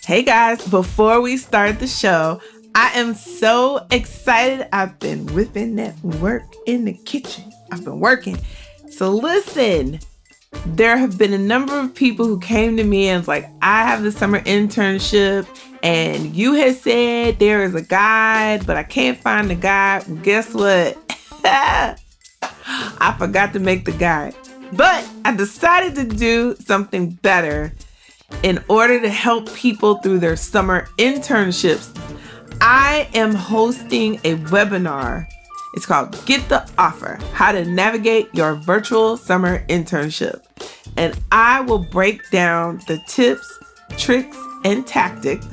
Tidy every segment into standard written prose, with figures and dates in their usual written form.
Hey guys, before we start the show, I am so excited. I've been whipping that work in the kitchen. I've been working. So listen, there have been a number of people who came to me and was like, I have the summer internship and you had said there is a guide, but I can't find the guide. Well, guess what? I forgot to make the guide. But I decided to do something better. In order to help people through their summer internships, I am hosting a webinar. It's called Get the Offer, How to Navigate Your Virtual Summer Internship. And I will break down the tips, tricks, and tactics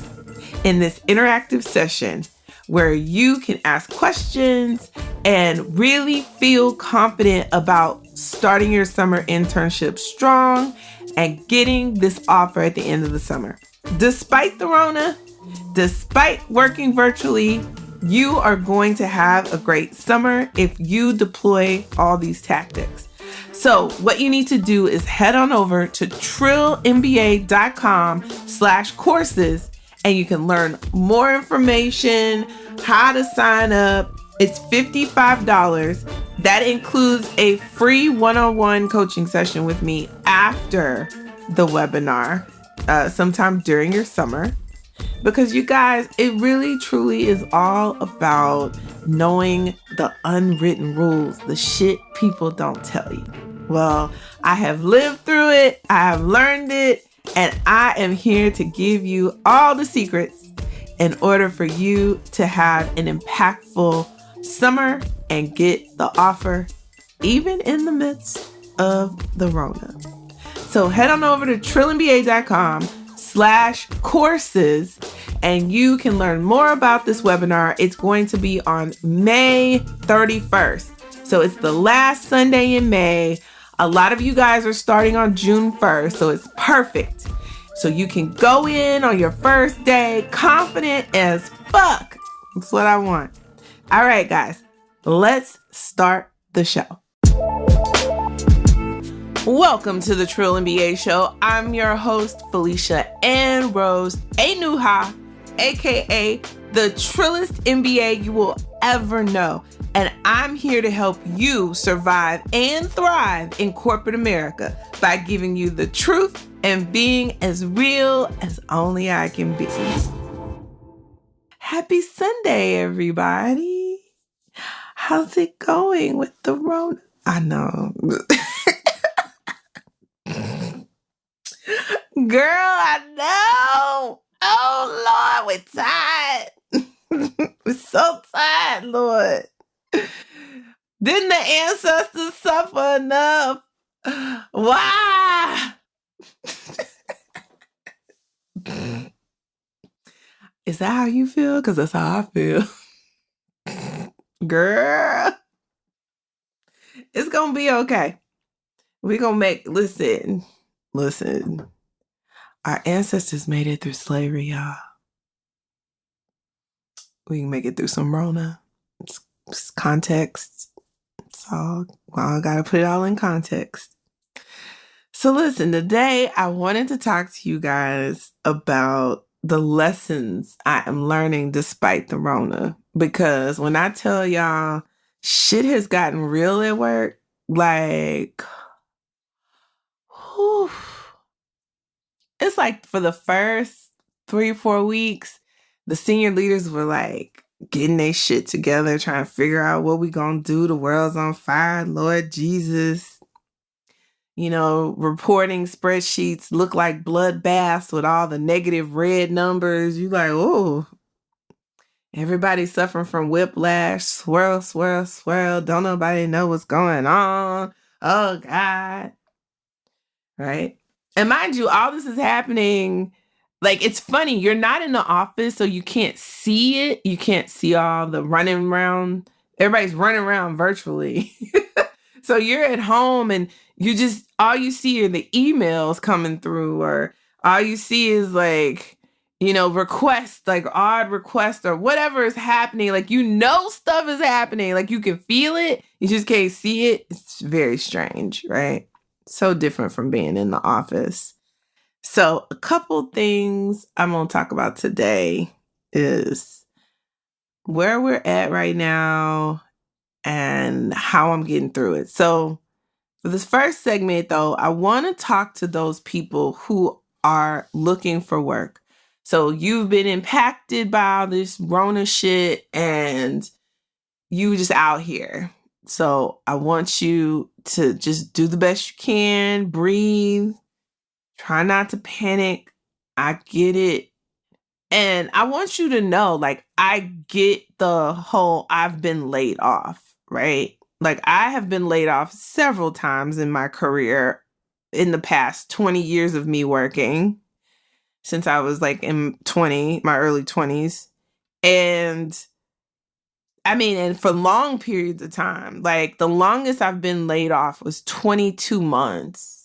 in this interactive session where you can ask questions and really feel confident about starting your summer internship strong and getting this offer at the end of the summer. Despite the Rona, despite working virtually, you are going to have a great summer if you deploy all these tactics. So what you need to do is head on over to trillmba.com/courses and you can learn more information, how to sign up. It's $55. That includes a free one-on-one coaching session with me after the webinar, sometime during your summer. Because you guys, it really truly is all about knowing the unwritten rules, the shit people don't tell you. Well, I have lived through it, I have learned it, and I am here to give you all the secrets in order for you to have an impactful summer and get the offer even in the midst of the Rona. So head on over to trillmba.com/courses and you can learn more about this webinar. It's going to be on May 31st. So it's the last Sunday in May. A lot of you guys are starting on June 1st, so it's perfect. So you can go in on your first day confident as fuck. That's what I want. All right, guys, let's start the show. Welcome to the Trill MBA Show. I'm your host, Felicia Ann Rose Anuha, aka the Trillest MBA you will ever know. And I'm here to help you survive and thrive in corporate America by giving you the truth and being as real as only I can be. Happy Sunday, everybody. How's it going with the Rona? I know. Girl, I know. Oh, Lord, we're tired. We're so tired, Lord. Didn't the ancestors suffer enough? Why? Is that how you feel? Because that's how I feel. Girl, it's going to be okay. We're going to listen. Our ancestors made it through slavery, y'all. We can make it through some Rona. It's context. It's all, I got to put it all in context. So listen, today I wanted to talk to you guys about the lessons I am learning despite the Rona. Because when I tell y'all shit has gotten real at work, like, whew, it's like for the first 3-4 weeks, the senior leaders were like getting their shit together, trying to figure out what we gonna do. The world's on fire, Lord Jesus. You know, reporting spreadsheets look like bloodbaths with all the negative red numbers. You like, oh, everybody's suffering from whiplash, swirl. Don't nobody know what's going on. Oh, God. Right? And mind you, all this is happening. Like, it's funny. You're not in the office, so you can't see it. You can't see all the running around. Everybody's running around virtually. So you're at home and all you see are the emails coming through, or all you see is like, you know, requests, like odd requests or whatever is happening. Like, you know, stuff is happening. Like, you can feel it. You just can't see it. It's very strange, right? So different from being in the office. So a couple things I'm going to talk about today is where we're at right now and how I'm getting through it. So for this first segment, though, I want to talk to those people who are looking for work. So you've been impacted by all this Rona shit and you just out here. So I want you to just do the best you can, breathe, try not to panic. I get it. And I want you to know, like, I get the whole I've been laid off, right? Like, I have been laid off several times in my career in the past 20 years of me working since I was like in my early 20s. And I mean, and for long periods of time, like the longest I've been laid off was 22 months.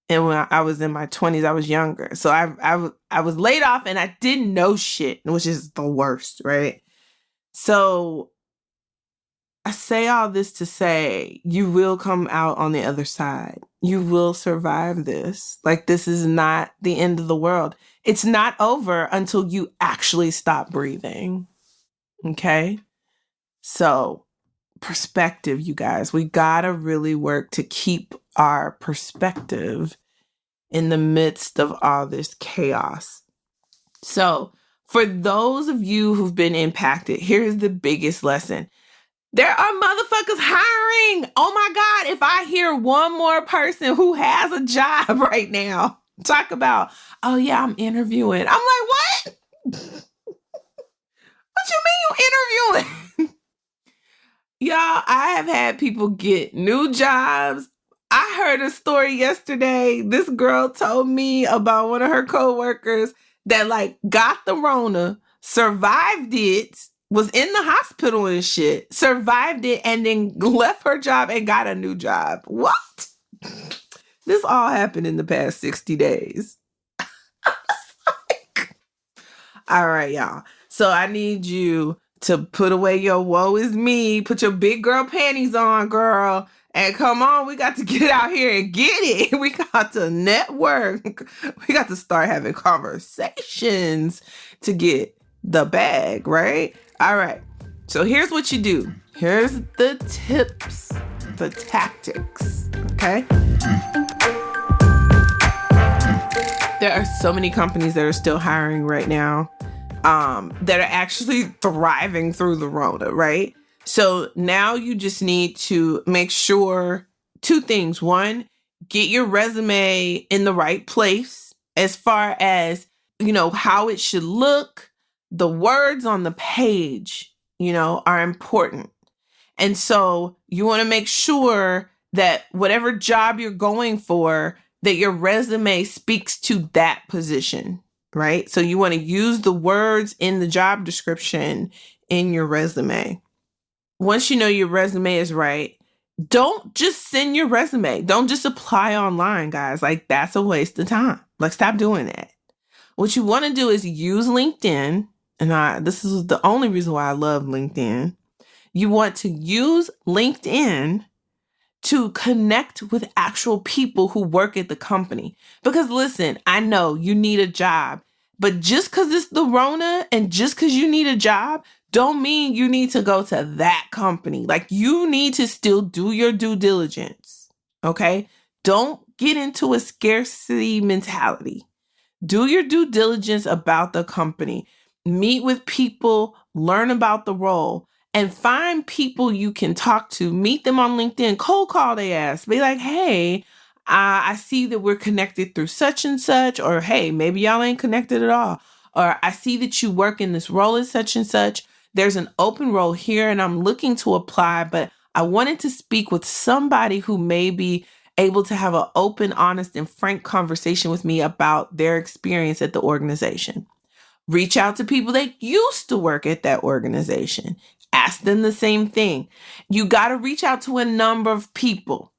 And when I was in my 20s, I was younger. So I was laid off and I didn't know shit, which is the worst, right? So I say all this to say you will come out on the other side. You will survive this. Like, this is not the end of the world. It's not over until you actually stop breathing. Okay? So, perspective, you guys. We gotta really work to keep our perspective in the midst of all this chaos. So, for those of you who've been impacted, here's the biggest lesson. There are motherfuckers hiring. Oh my God, if I hear one more person who has a job right now talk about, oh yeah, I'm interviewing. I'm like, what? What you mean you interviewing? Y'all, I have had people get new jobs. I heard a story yesterday. This girl told me about one of her coworkers that like got the Rona, survived it, was in the hospital and shit, survived it, and then left her job and got a new job. What? This all happened in the past 60 days. All right, y'all. So I need you to put away your woe is me, put your big girl panties on, girl, and come on, we got to get out here and get it. We got to network. We got to start having conversations to get the bag, right? All right. So here's what you do. Here's the tips, the tactics, okay? There are so many companies that are still hiring right now, that are actually thriving through the Rona, right? So now you just need to make sure two things. One, get your resume in the right place as far as, you know, how it should look. The words on the page, you know, are important. And so you want to make sure that whatever job you're going for, that your resume speaks to that position, right? So you want to use the words in the job description in your resume. Once you know your resume is right, don't just send your resume. Don't just apply online, guys. Like, that's a waste of time. Like, stop doing that. What you want to do is use LinkedIn. And this is the only reason why I love LinkedIn. You want to use LinkedIn to connect with actual people who work at the company. Because listen, I know you need a job, but just because it's the Rona and just because you need a job, don't mean you need to go to that company. Like, you need to still do your due diligence, okay? Don't get into a scarcity mentality. Do your due diligence about the company. Meet with people, learn about the role, and find people you can talk to. Meet them on LinkedIn. Cold call their ass. Be like, hey, I see that we're connected through such and such. Or, hey, maybe y'all ain't connected at all. Or, I see that you work in this role as such and such. There's an open role here and I'm looking to apply, but I wanted to speak with somebody who may be able to have an open, honest, and frank conversation with me about their experience at the organization. Reach out to people that used to work at that organization. Ask them the same thing. You got to reach out to a number of people.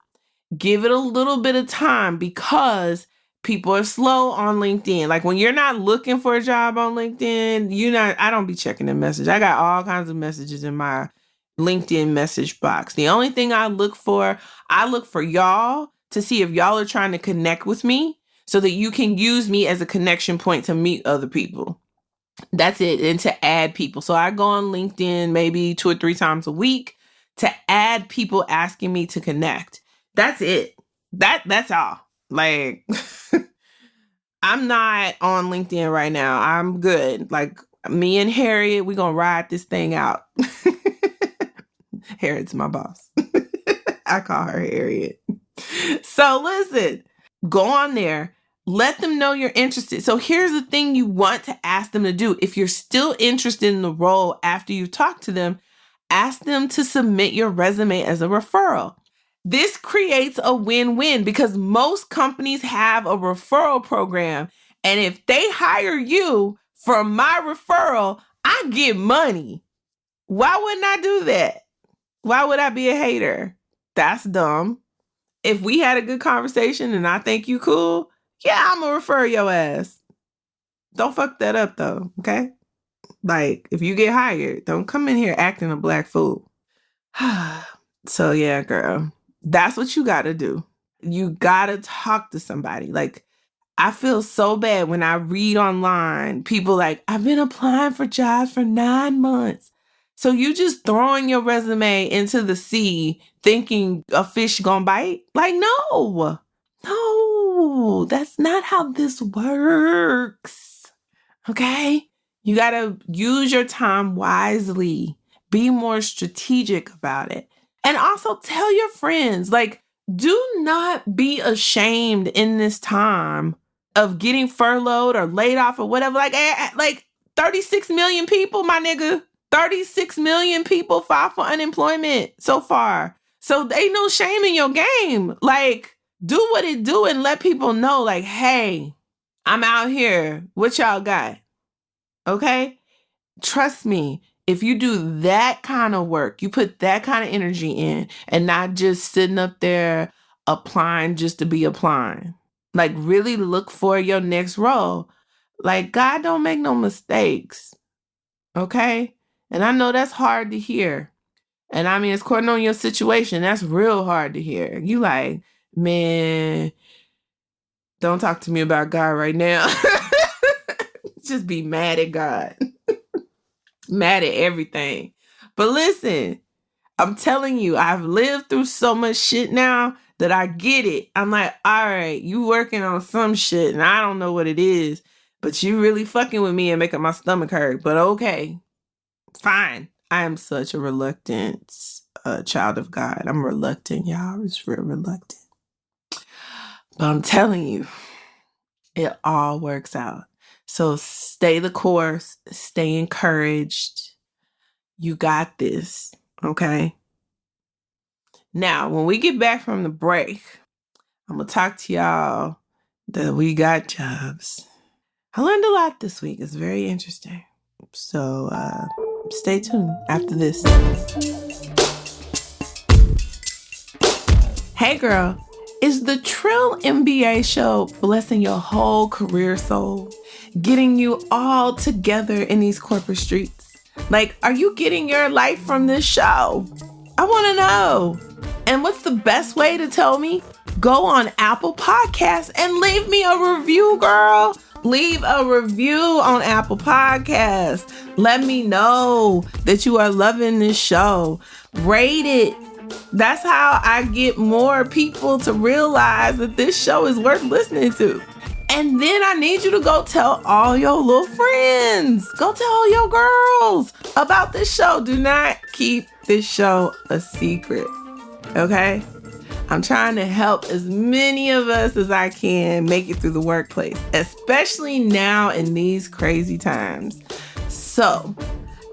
Give it a little bit of time because people are slow on LinkedIn. Like, when you're not looking for a job on LinkedIn, I don't be checking the message. I got all kinds of messages in my LinkedIn message box. The only thing I look for y'all to see if y'all are trying to connect with me so that you can use me as a connection point to meet other people. That's it. And to add people. So I go on LinkedIn maybe 2 or 3 times a week to add people asking me to connect. That's it. That's all. Like, I'm not on LinkedIn right now. I'm good. Like, me and Harriet, we're going to ride this thing out. Harriet's my boss. I call her Harriet. So listen, go on there. Let them know you're interested. So here's the thing you want to ask them to do. If you're still interested in the role after you talk to them, ask them to submit your resume as a referral. This creates a win-win because most companies have a referral program. And if they hire you from my referral, I get money. Why wouldn't I do that? Why would I be a hater? That's dumb. If we had a good conversation and I think you cool, yeah, I'm going to refer your ass. Don't fuck that up though, okay? Like, if you get hired, don't come in here acting a black fool. So yeah, girl, that's what you got to do. You got to talk to somebody. Like, I feel so bad when I read online, people like, I've been applying for jobs for 9 months. So you just throwing your resume into the sea thinking a fish gonna bite? Like, no, that's not how this works. Okay? You gotta use your time wisely. Be more strategic about it. And also tell your friends, like, do not be ashamed in this time of getting furloughed or laid off or whatever. Like 36 million people, my nigga. 36 million people filed for unemployment so far. So ain't no shame in your game. Like, do what it do and let people know, like, hey, I'm out here. What y'all got? Okay? Trust me, if you do that kind of work, you put that kind of energy in and not just sitting up there applying just to be applying. Like, really look for your next role. Like, God don't make no mistakes. Okay? And I know that's hard to hear. And I mean, it's according on your situation, that's real hard to hear. You like, man, don't talk to me about God right now. Just be mad at God. Mad at everything. But listen, I'm telling you, I've lived through so much shit now that I get it. I'm like, all right, you working on some shit and I don't know what it is, but you really fucking with me and making my stomach hurt. But okay. Fine. I am such a reluctant child of God. I'm reluctant, y'all. I'm just real reluctant. But I'm telling you, it all works out. So stay the course. Stay encouraged. You got this. Okay? Now, when we get back from the break, I'm going to talk to y'all that we got jobs. I learned a lot this week. It's very interesting. So, stay tuned after this. Hey girl, is the Trill MBA show blessing your whole career soul? Getting you all together in these corporate streets? Like, are you getting your life from this show? I want to know. And what's the best way to tell me? Go on Apple Podcasts and leave me a review, girl. Leave a review on Apple Podcasts. Let me know that you are loving this show. Rate it. That's how I get more people to realize that this show is worth listening to. And then I need you to go tell all your little friends. Go tell all your girls about this show. Do not keep this show a secret. Okay? I'm trying to help as many of us as I can make it through the workplace, especially now in these crazy times. So,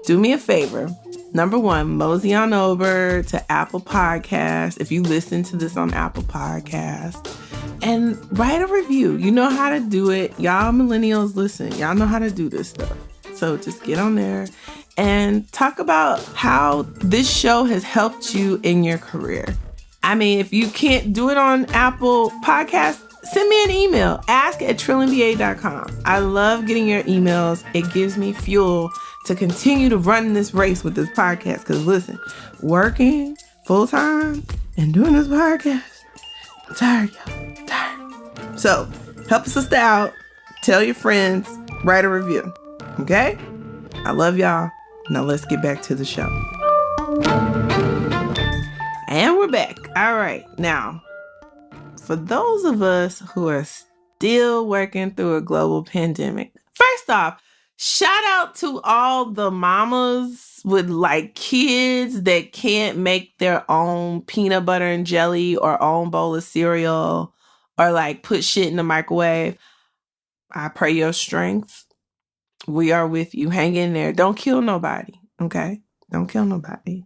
do me a favor. Number 1, mosey on over to Apple Podcasts if you listen to this on Apple Podcasts and write a review. You know how to do it. Y'all millennials, listen. Y'all know how to do this stuff. So just get on there and talk about how this show has helped you in your career. I mean, if you can't do it on Apple Podcasts, send me an email, ask@trillinba.com. I love getting your emails. It gives me fuel to continue to run this race with this podcast. Because listen, working full time and doing this podcast, Tired, y'all. Tired. So, help a sister out. Tell your friends. Write a review. Okay? I love y'all. Now let's get back to the show. And we're back. All right. Now, for those of us who are still working through a global pandemic, first off, shout out to all the mamas with like kids that can't make their own peanut butter and jelly or own bowl of cereal or like put shit in the microwave. I pray your strength. We are with you. Hang in there. Don't kill nobody. Okay? Don't kill nobody.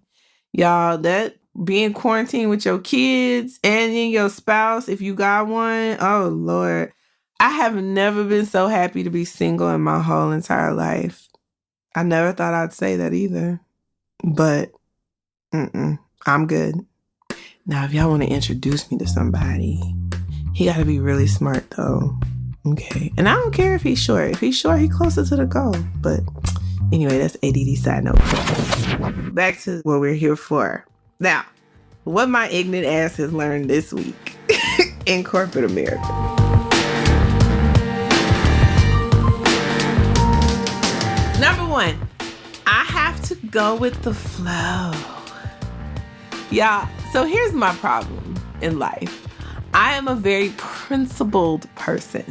Y'all, that being quarantined with your kids and your spouse, if you got one, oh Lord. I have never been so happy to be single in my whole entire life. I never thought I'd say that either. But, I'm good. Now, if y'all want to introduce me to somebody, he got to be really smart though. Okay. And I don't care if he's short. If he's short, he's closer to the goal. But anyway, that's ADD side note. Back to what we're here for. Now, what my ignorant ass has learned this week in corporate America. Number one, I have to go with the flow. Y'all, so here's my problem in life. I am a very principled person.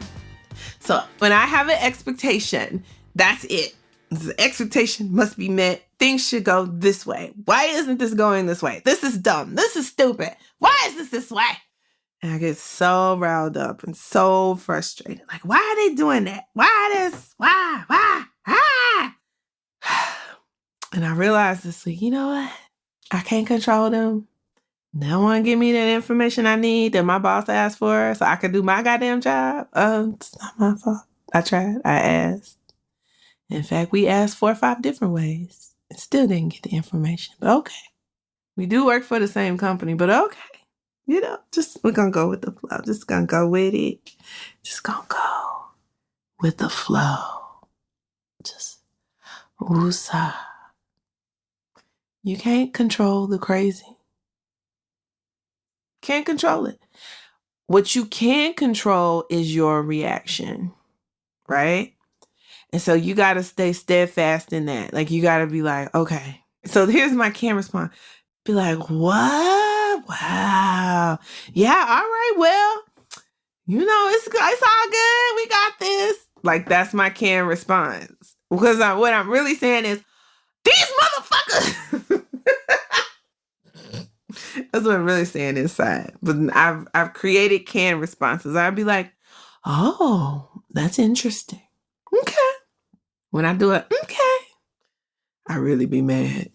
So when I have an expectation, that's it. The expectation must be met. Things should go this way. Why isn't this going this way? This is dumb. This is stupid. Why is this way? And I get so riled up and so frustrated. Like, why are they doing that? Why this? Why? Ah! And I realized this week, you know what? I can't control them. They don't want to give me that information I need that my boss asked for so I can do my goddamn job. It's not my fault. I tried. I asked. In fact, we asked 4 or 5 different ways and still didn't get the information. But okay. We do work for the same company, but okay. You know, we're going to go with the flow. Just going to go with it. Just going to go with the flow. Just woosah. You can't control the crazy. Can't control it. What you can control is your reaction, right? And so you got to stay steadfast in that. Like, you got to be like, okay. So here's my can response. Be like, what? Wow. Yeah, all right, well, you know, it's all good. We got this. Like, that's my can response. Because what I'm really saying is, these motherfuckers. That's what I'm really saying inside. But I've created canned responses. I'd be like, oh, that's interesting. Okay. When I do it, okay, I really be mad.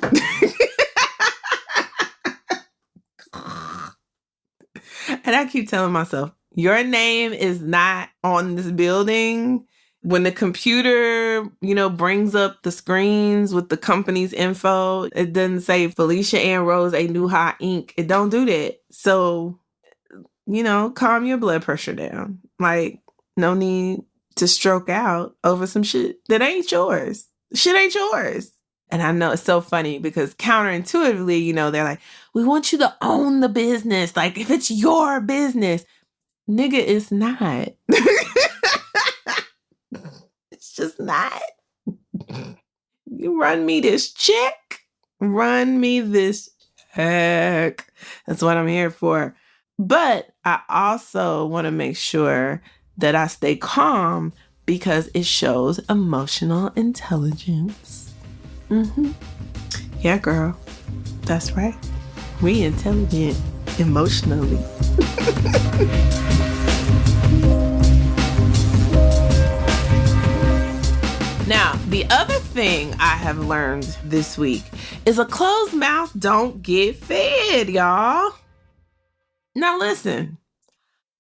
And I keep telling myself, your name is not on this building. When the computer, brings up the screens with the company's info, it doesn't say Felicia Ann Rose, a New High Inc. It don't do that. So, calm your blood pressure down. Like, no need to stroke out over some shit that ain't yours. Shit ain't yours. And I know it's so funny because counterintuitively, they're like, we want you to own the business. Like, if it's your business, nigga, it's not. It's just not. You run me this check. Run me this check. That's what I'm here for. But I also want to make sure that I stay calm because it shows emotional intelligence. Yeah, girl. That's right. We intelligent emotionally. Now, the other thing I have learned this week is a closed mouth don't get fed, y'all. Now listen,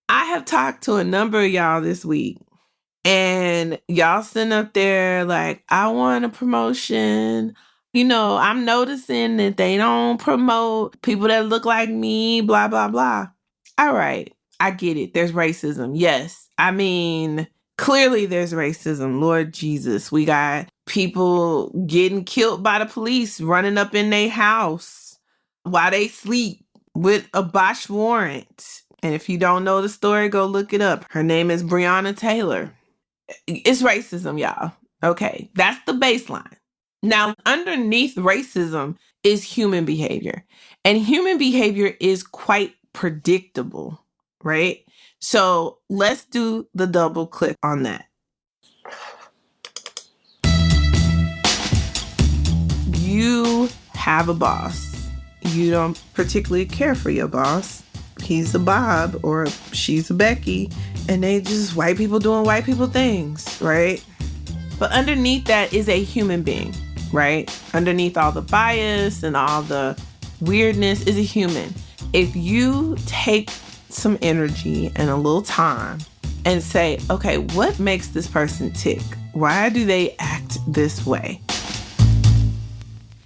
I have talked to a number of y'all this week, and y'all sitting up there like, I want a promotion. I'm noticing that they don't promote people that look like me, blah, blah, blah. All right, I get it. There's racism. Yes. I mean, clearly there's racism. Lord Jesus, we got people getting killed by the police, running up in their house while they sleep with a botched warrant. And if you don't know the story, go look it up. Her name is Breonna Taylor. It's racism, y'all. Okay, that's the baseline. Now, underneath racism is human behavior. And human behavior is quite predictable, right? So let's do the double click on that. You have a boss. You don't particularly care for your boss. He's a Bob or she's a Becky, and they just white people doing white people things, right? But underneath that is a human being, right? Underneath all the bias and all the weirdness is a human. If you take some energy and a little time and say, okay, what makes this person tick? Why do they act this way?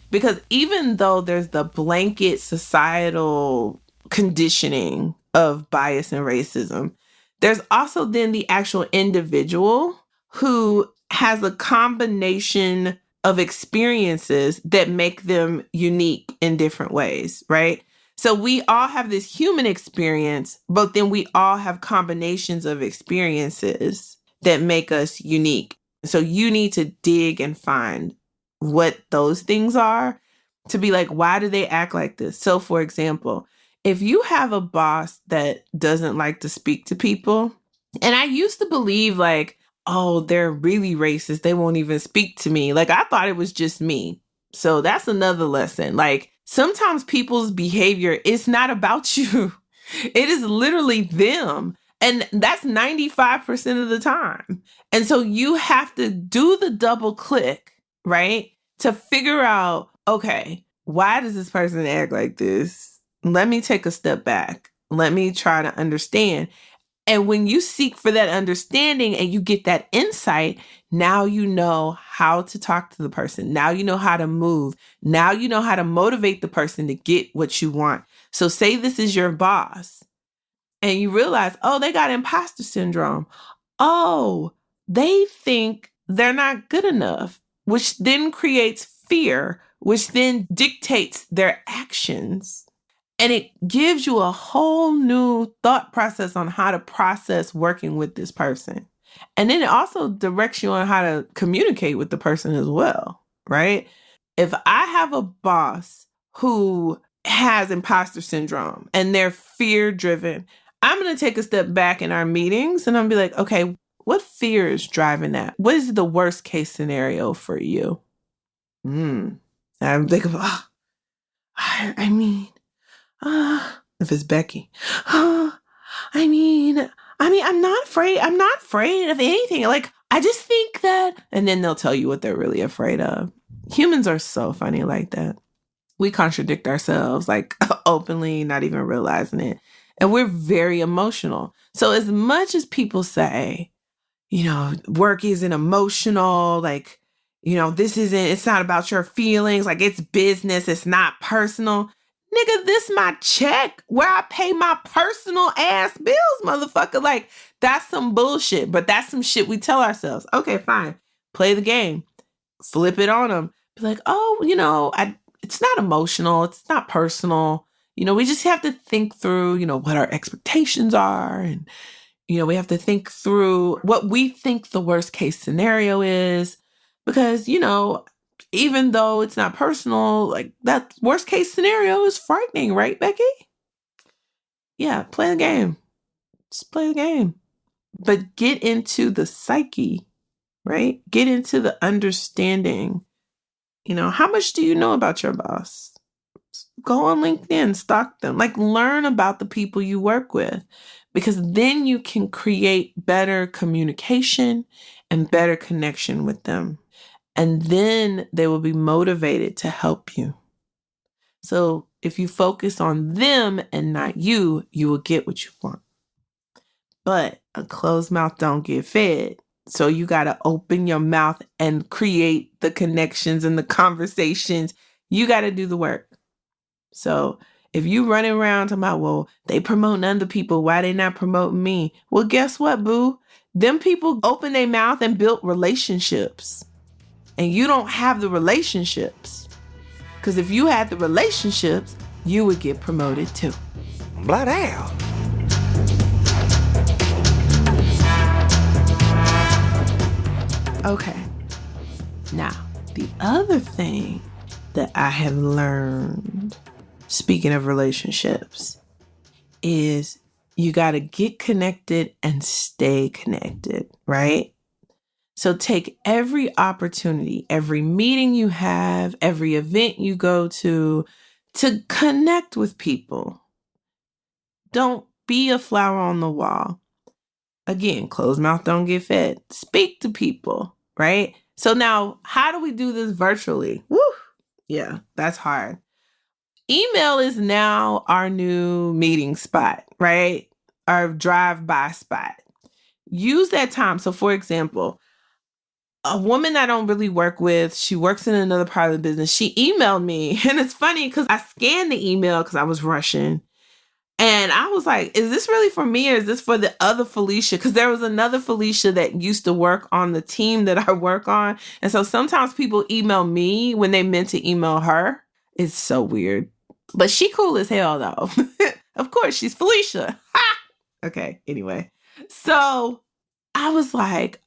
Because even though there's the blanket societal conditioning of bias and racism, there's also then the actual individual who has a combination of experiences that make them unique in different ways, right? So we all have this human experience, but then we all have combinations of experiences that make us unique. So you need to dig and find what those things are to be like, why do they act like this? So for example, if you have a boss that doesn't like to speak to people, and I used to believe like, oh, they're really racist. They won't even speak to me. Like I thought it was just me. So that's another lesson. Like sometimes people's behavior is not about you. It is literally them. And that's 95% of the time. And so you have to do the double click, right? To figure out, okay, why does this person act like this? Let me take a step back. Let me try to understand. And when you seek for that understanding and you get that insight, now you know how to talk to the person. Now you know how to move. Now you know how to motivate the person to get what you want. So say this is your boss and you realize, oh, they got imposter syndrome. Oh, they think they're not good enough, which then creates fear, which then dictates their actions. And it gives you a whole new thought process on how to process working with this person. And then it also directs you on how to communicate with the person as well, right? If I have a boss who has imposter syndrome and they're fear-driven, I'm going to take a step back in our meetings and I'm going to be like, okay, what fear is driving that? What is the worst case scenario for you? I'm thinking, if it's Becky, I'm not afraid. I'm not afraid of anything. Like, I just think that, and then they'll tell you what they're really afraid of. Humans are so funny like that. We contradict ourselves, like openly, not even realizing it. And we're very emotional. So as much as people say, work isn't emotional, like, it's not about your feelings, like it's business, it's not personal. Nigga, this my check where I pay my personal ass bills, motherfucker. Like, that's some bullshit, but that's some shit we tell ourselves. Okay, fine. Play the game. Flip it on them. Be like, oh, it's not emotional. It's not personal. We just have to think through, what our expectations are. And, we have to think through what we think the worst case scenario is. Because, even though it's not personal, like that worst case scenario is frightening, right, Becky? Yeah, play the game. Just play the game. But get into the psyche, right? Get into the understanding. How much do you know about your boss? Go on LinkedIn, stalk them, like learn about the people you work with, because then you can create better communication and better connection with them. And then they will be motivated to help you. So if you focus on them and not you, you will get what you want. But a closed mouth don't get fed. So you got to open your mouth and create the connections and the conversations. You got to do the work. So if you running around talking about, well, they promoting other people, why they not promoting me? Well, guess what, boo? Them people opened their mouth and built relationships. And you don't have the relationships. Because if you had the relationships, you would get promoted too. Blood out. Okay. Now, the other thing that I have learned, speaking of relationships, is you got to get connected and stay connected, right? So take every opportunity, every meeting you have, every event you go to connect with people. Don't be a flower on the wall. Again, closed mouth don't get fed. Speak to people, right? So now, how do we do this virtually? Woo! Yeah, that's hard. Email is now our new meeting spot, right? Our drive-by spot. Use that time. So, for example, a woman I don't really work with, she works in another part of the business. She emailed me, and it's funny because I scanned the email because I was rushing. And I was like, is this really for me or is this for the other Felicia? Because there was another Felicia that used to work on the team that I work on. And so sometimes people email me when they meant to email her. It's so weird. But she cool as hell, though. Of course, she's Felicia. Okay, anyway. So I was like,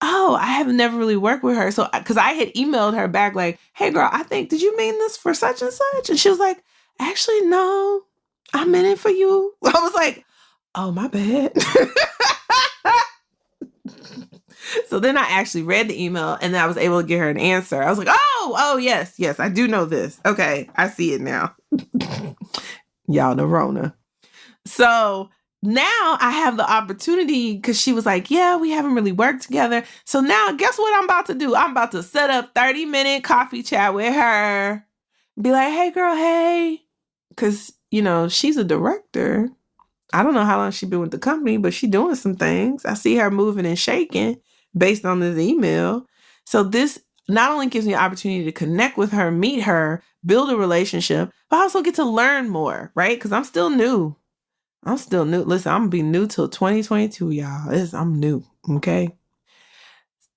oh, I have never really worked with her. So, because I had emailed her back like, hey, girl, did you mean this for such and such? And she was like, actually, no. I meant it for you. I was like, oh, my bad. So then I actually read the email and then I was able to get her an answer. I was like, oh, yes, I do know this. Okay, I see it now. Y'all know Rona. So now I have the opportunity because she was like, yeah, we haven't really worked together. So now guess what I'm about to do? I'm about to set up 30-minute coffee chat with her. Be like, hey, girl, hey. Because, she's a director. I don't know how long she's been with the company, but she's doing some things. I see her moving and shaking based on this email. So this not only gives me an opportunity to connect with her, meet her, build a relationship, but I also get to learn more, right? Because I'm still new. Listen, I'm going to be new till 2022, y'all. I'm new, okay?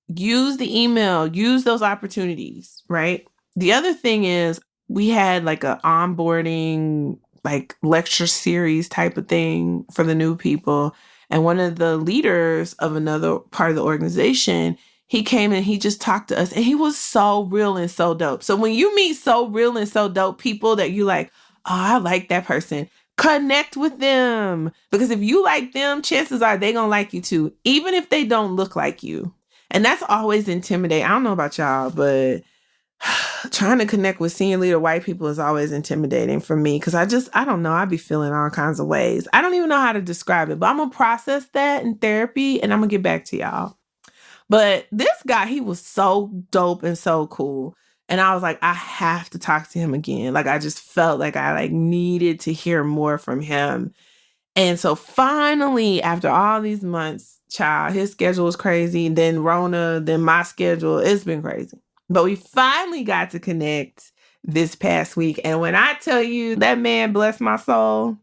Use the email. Use those opportunities, right? The other thing is we had like an onboarding, like lecture series type of thing for the new people. And one of the leaders of another part of the organization, he came and he just talked to us and he was so real and so dope. So when you meet so real and so dope people that you like, oh, I like that person, connect with them. Because if you like them, chances are they going to like you too, even if they don't look like you. And that's always intimidating. I don't know about y'all, but trying to connect with senior leader white people is always intimidating for me because I don't know. I be feeling all kinds of ways. I don't even know how to describe it, but I'm going to process that in therapy and I'm going to get back to y'all. But this guy, he was so dope and so cool. And I was like, I have to talk to him again. Like, I just felt like I needed to hear more from him. And so finally, after all these months, child, his schedule was crazy. Then Rona, then my schedule, it's been crazy. But we finally got to connect this past week. And when I tell you that man blessed my soul,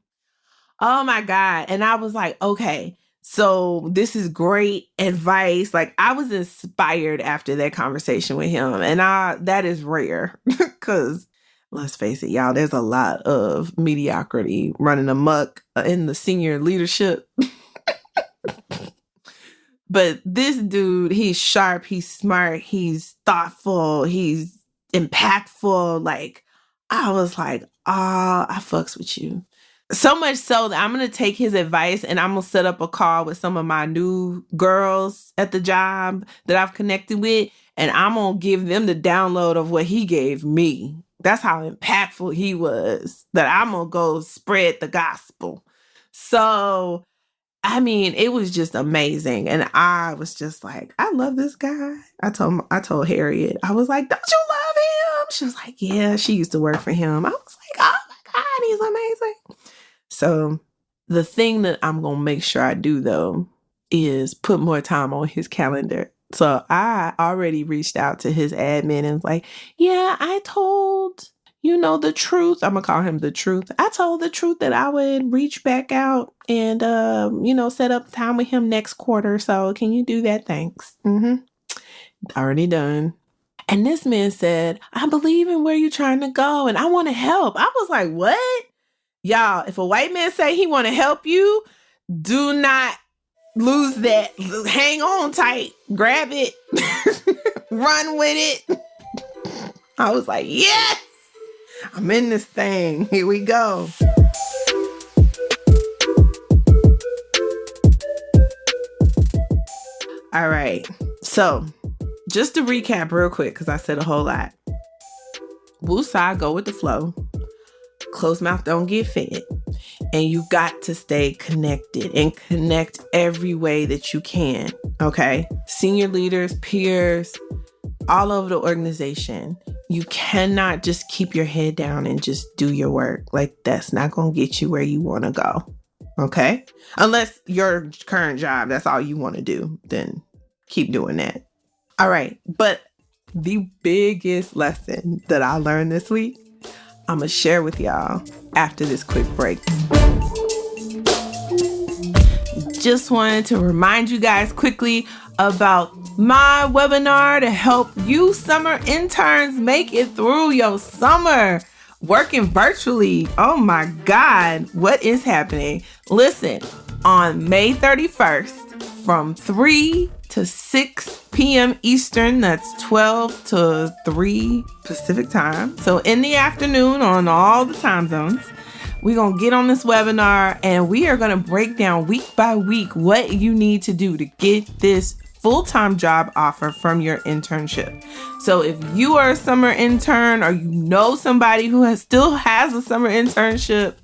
oh my God. And I was like, okay, so this is great advice. Like I was inspired after that conversation with him. And that is rare because let's face it, y'all, there's a lot of mediocrity running amok in the senior leadership. But this dude, he's sharp, he's smart, he's thoughtful, he's impactful. Like, I was like, I fucks with you. So much so that I'm going to take his advice and I'm going to set up a call with some of my new girls at the job that I've connected with. And I'm going to give them the download of what he gave me. That's how impactful he was, that I'm going to go spread the gospel. So, I mean, it was just amazing. And I was just like, I love this guy. I told Harriet, I was like, don't you love him? She was like, yeah, she used to work for him. I was like, oh my God, he's amazing. So the thing that I'm going to make sure I do, though, is put more time on his calendar. So I already reached out to his admin and was like, yeah, I told, the truth. I'm going to call him the truth. I told the truth that I would reach back out and, set up time with him next quarter. So can you do that? Thanks. Already done. And this man said, I believe in where you're trying to go and I want to help. I was like, what? Y'all, if a white man say he want to help you, do not lose that. Hang on tight. Grab it. Run with it. I was like, yes, I'm in this thing. Here we go. All right. So just to recap real quick, because I said a whole lot. Woosah, go with the flow. Closed mouth don't get fed. And you got to stay connected and connect every way that you can. Okay. Senior leaders, peers, all over the organization. You cannot just keep your head down and just do your work. Like, that's not going to get you where you want to go. Okay. Unless your current job, that's all you want to do, then keep doing that. All right. But the biggest lesson that I learned this week, I'm going to share with y'all after this quick break. Just wanted to remind you guys quickly about my webinar to help you summer interns make it through your summer. Working virtually. Oh my God, what is happening? Listen, on May 31st from 3 to 6 p.m. Eastern, that's 12 to 3 Pacific time. So in the afternoon on all the time zones, we're going to get on this webinar and we are going to break down week by week what you need to do to get this full-time job offer from your internship. So if you are a summer intern or you know somebody who still has a summer internship,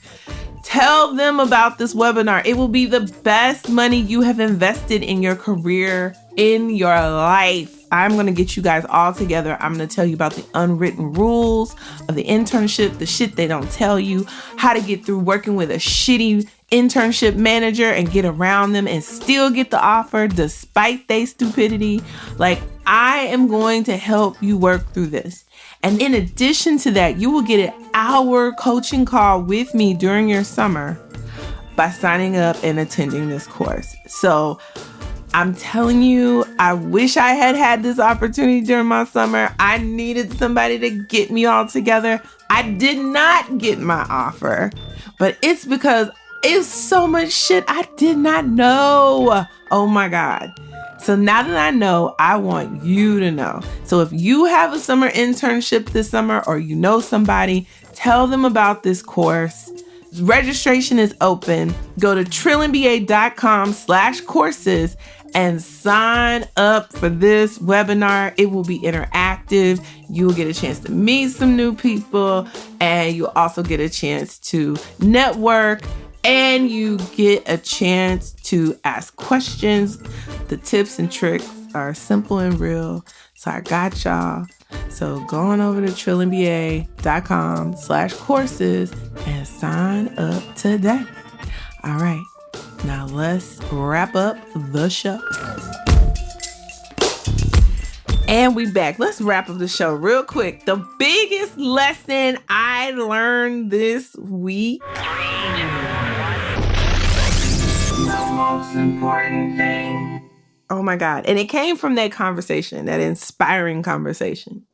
tell them about this webinar. It will be the best money you have invested in your career, in your life. I'm going to get you guys all together. I'm going to tell you about the unwritten rules of the internship, the shit they don't tell you, how to get through working with a shitty internship manager and get around them and still get the offer despite their stupidity. Like, I am going to help you work through this. And in addition to that, you will get an hour coaching call with me during your summer by signing up and attending this course. So I'm telling you, I wish I had this opportunity during my summer. I needed somebody to get me all together. I did not get my offer, but it's because it's so much shit I did not know. Oh my God. So now that I know, I want you to know. So if you have a summer internship this summer or you know somebody, tell them about this course. Registration is open. Go to trilliumba.com/courses and sign up for this webinar. It will be interactive. You will get a chance to meet some new people, and you'll also get a chance to network, and you get a chance to ask questions. The tips and tricks are simple and real. So I got y'all. So go on over to trilliumba.com/courses and sign up today. All right. Now let's wrap up the show. And we back. Let's wrap up the show real quick. The biggest lesson I learned this week. The most important thing. Oh my God. And it came from that conversation, that inspiring conversation.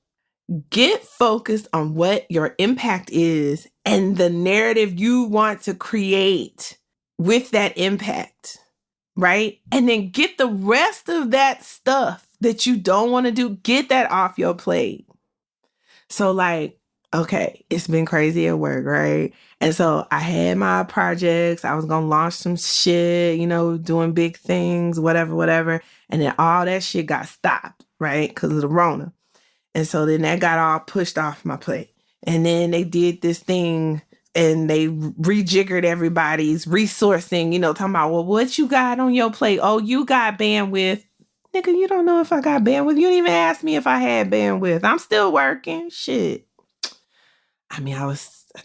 Get focused on what your impact is and the narrative you want to create with that impact, right? And then get the rest of that stuff that you don't want to do, get that off your plate. So like, okay, it's been crazy at work, right? And so I had my projects. I was going to launch some shit, doing big things, whatever. And then all that shit got stopped, right? Because of the Rona. And so then that got all pushed off my plate. And then they did this thing and they rejiggered everybody's resourcing, talking about, well, what you got on your plate? Oh, you got bandwidth. Nigga, you don't know if I got bandwidth. You didn't even ask me if I had bandwidth. I'm still working. Shit. I mean, I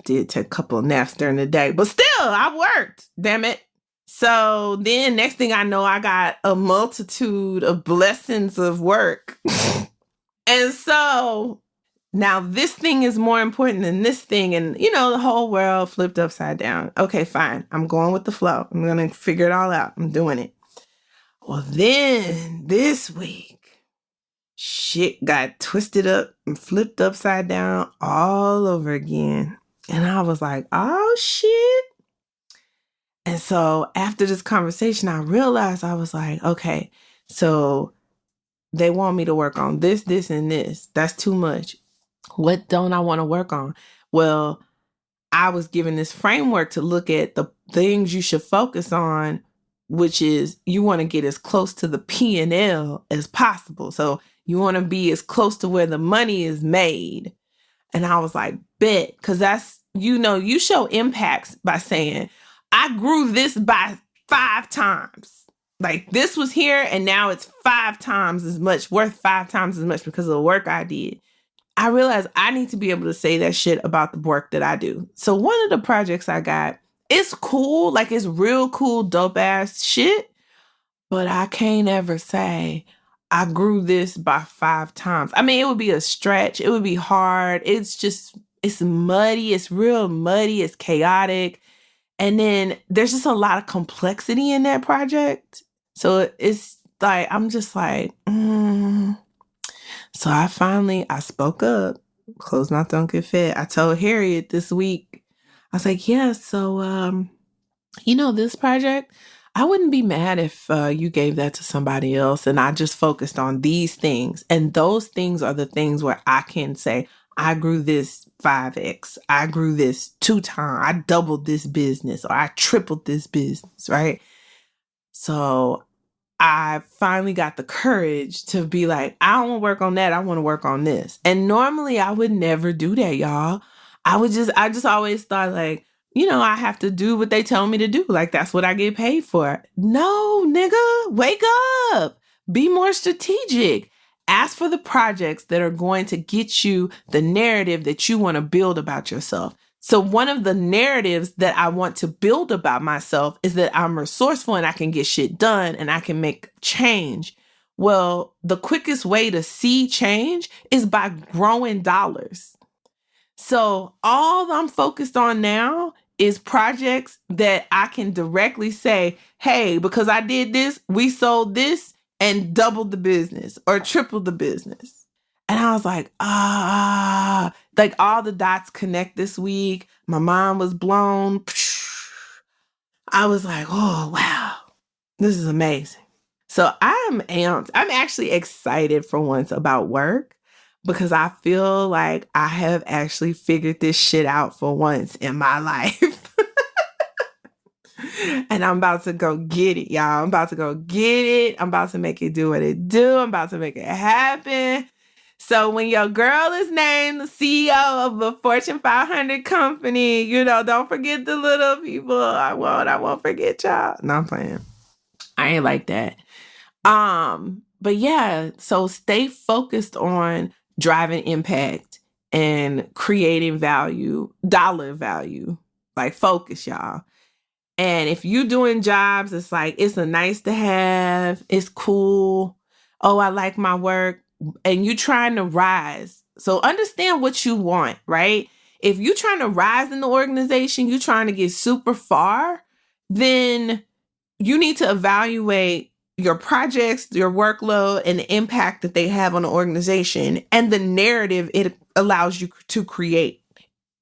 did take a couple of naps during the day, but still, I worked. Damn it. So then next thing I know, I got a multitude of blessings of work. And so now this thing is more important than this thing. And, the whole world flipped upside down. Okay, fine. I'm going with the flow. I'm going to figure it all out. I'm doing it. Well, then this week, shit got twisted up and flipped upside down all over again. And I was like, oh, shit. And so after this conversation, I realized I was like, okay, so they want me to work on this, this, and this. That's too much. What don't I want to work on? Well, I was given this framework to look at the things you should focus on, which is you want to get as close to the P&L as possible. So you want to be as close to where the money is made. And I was like, bet, because that's, you show impacts by saying, I grew this by 5 times. Like this was here and now it's 5 times as much, worth 5 times as much because of the work I did. I realized I need to be able to say that shit about the work that I do. So one of the projects I got, it's cool, like it's real cool, dope ass shit, but I can't ever say I grew this by 5 times. I mean, it would be a stretch. It would be hard. It's muddy. It's real muddy. It's chaotic. And then there's just a lot of complexity in that project. So it's like, I'm just like, So I spoke up. Closed mouth don't get fed. I told Harriet this week, I was like, yeah, so, this project, I wouldn't be mad if you gave that to somebody else and I just focused on these things. And those things are the things where I can say, I grew this 5x. I grew this 2 times. I doubled this business or I tripled this business, right? So I finally got the courage to be like, I don't want to work on that. I want to work on this. And normally I would never do that, y'all. I just always thought like, I have to do what they tell me to do. Like, that's what I get paid for. No, nigga, wake up. Be more strategic. Ask for the projects that are going to get you the narrative that you want to build about yourself. So one of the narratives that I want to build about myself is that I'm resourceful and I can get shit done and I can make change. Well, the quickest way to see change is by growing dollars. So all I'm focused on now is projects that I can directly say, hey, because I did this, we sold this and doubled the business or tripled the business. And I was like, like all the dots connect this week. My mind was blown. I was like, oh, wow, this is amazing. So I'm amped. I'm actually excited for once about work because I feel like I have actually figured this shit out for once in my life. And I'm about to go get it, y'all. I'm about to go get it. I'm about to make it do what it do. I'm about to make it happen. So when your girl is named the CEO of a Fortune 500 company, don't forget the little people. I won't forget y'all. No, I'm playing. I ain't like that. But yeah, so stay focused on driving impact and creating value, dollar value. Like focus, y'all. And if you doing jobs, it's like, it's a nice to have. It's cool. Oh, I like my work. And you trying to rise. So understand what you want, right? If you're trying to rise in the organization, you're trying to get super far, then you need to evaluate your projects, your workload, and the impact that they have on the organization and the narrative it allows you to create.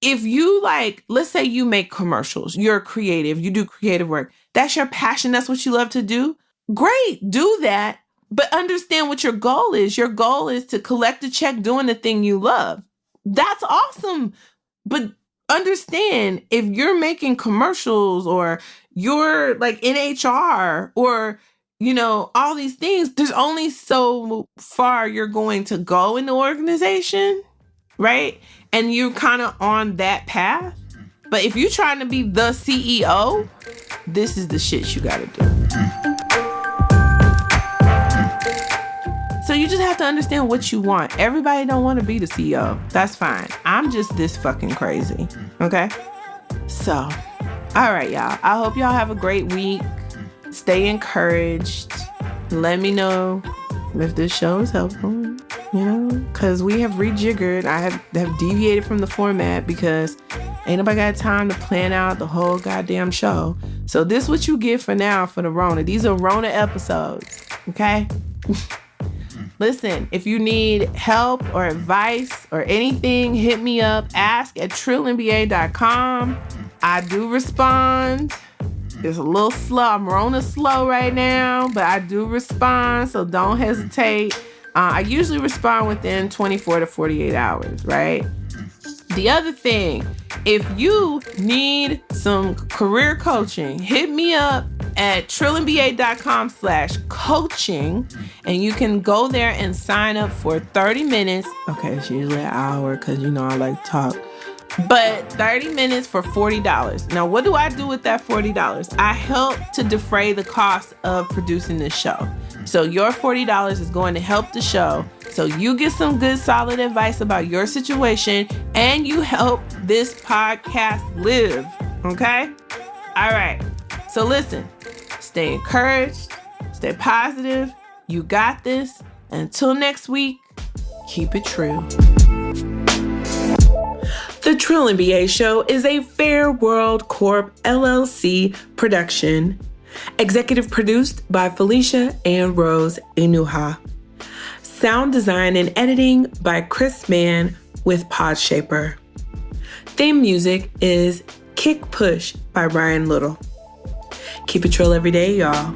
If you let's say you make commercials, you're creative, you do creative work. That's your passion. That's what you love to do. Great. Do that. But understand what your goal is. Your goal is to collect a check doing the thing you love. That's awesome. But understand if you're making commercials or you're in HR or, all these things, there's only so far you're going to go in the organization, right? And you're kind of on that path. But if you're trying to be the CEO, this is the shit you got to do. So you just have to understand what you want. Everybody don't want to be the CEO. That's fine. I'm just this fucking crazy. Okay? So, all right, y'all. I hope y'all have a great week. Stay encouraged. Let me know if this show is helpful, because we have rejiggered. I have deviated from the format because ain't nobody got time to plan out the whole goddamn show. So this is what you get for now for the Rona. These are Rona episodes. Okay? Listen, if you need help or advice or anything, hit me up. Ask at trillnba.com. I do respond. It's a little slow. I'm Rona slow right now, but I do respond, so don't hesitate. I usually respond within 24 to 48 hours, right? The other thing, if you need some career coaching, hit me up at trilliumba.com/coaching, and you can go there and sign up for 30 minutes. Okay, it's usually an hour because you know I like to talk. But 30 minutes for $40. Now, what do I do with that $40? I help to defray the cost of producing this show. So your $40 is going to help the show. So you get some good, solid advice about your situation, and you help this podcast live. Okay? All right. So listen, stay encouraged, stay positive. You got this. Until next week, keep it true. The Trill MBA Show is a Fair World Corp LLC production. Executive produced by Felicia and Rose Inuha. Sound design and editing by Chris Mann with Podshaper. Theme music is Kick Push by Ryan Little. Keep it trill every day, y'all.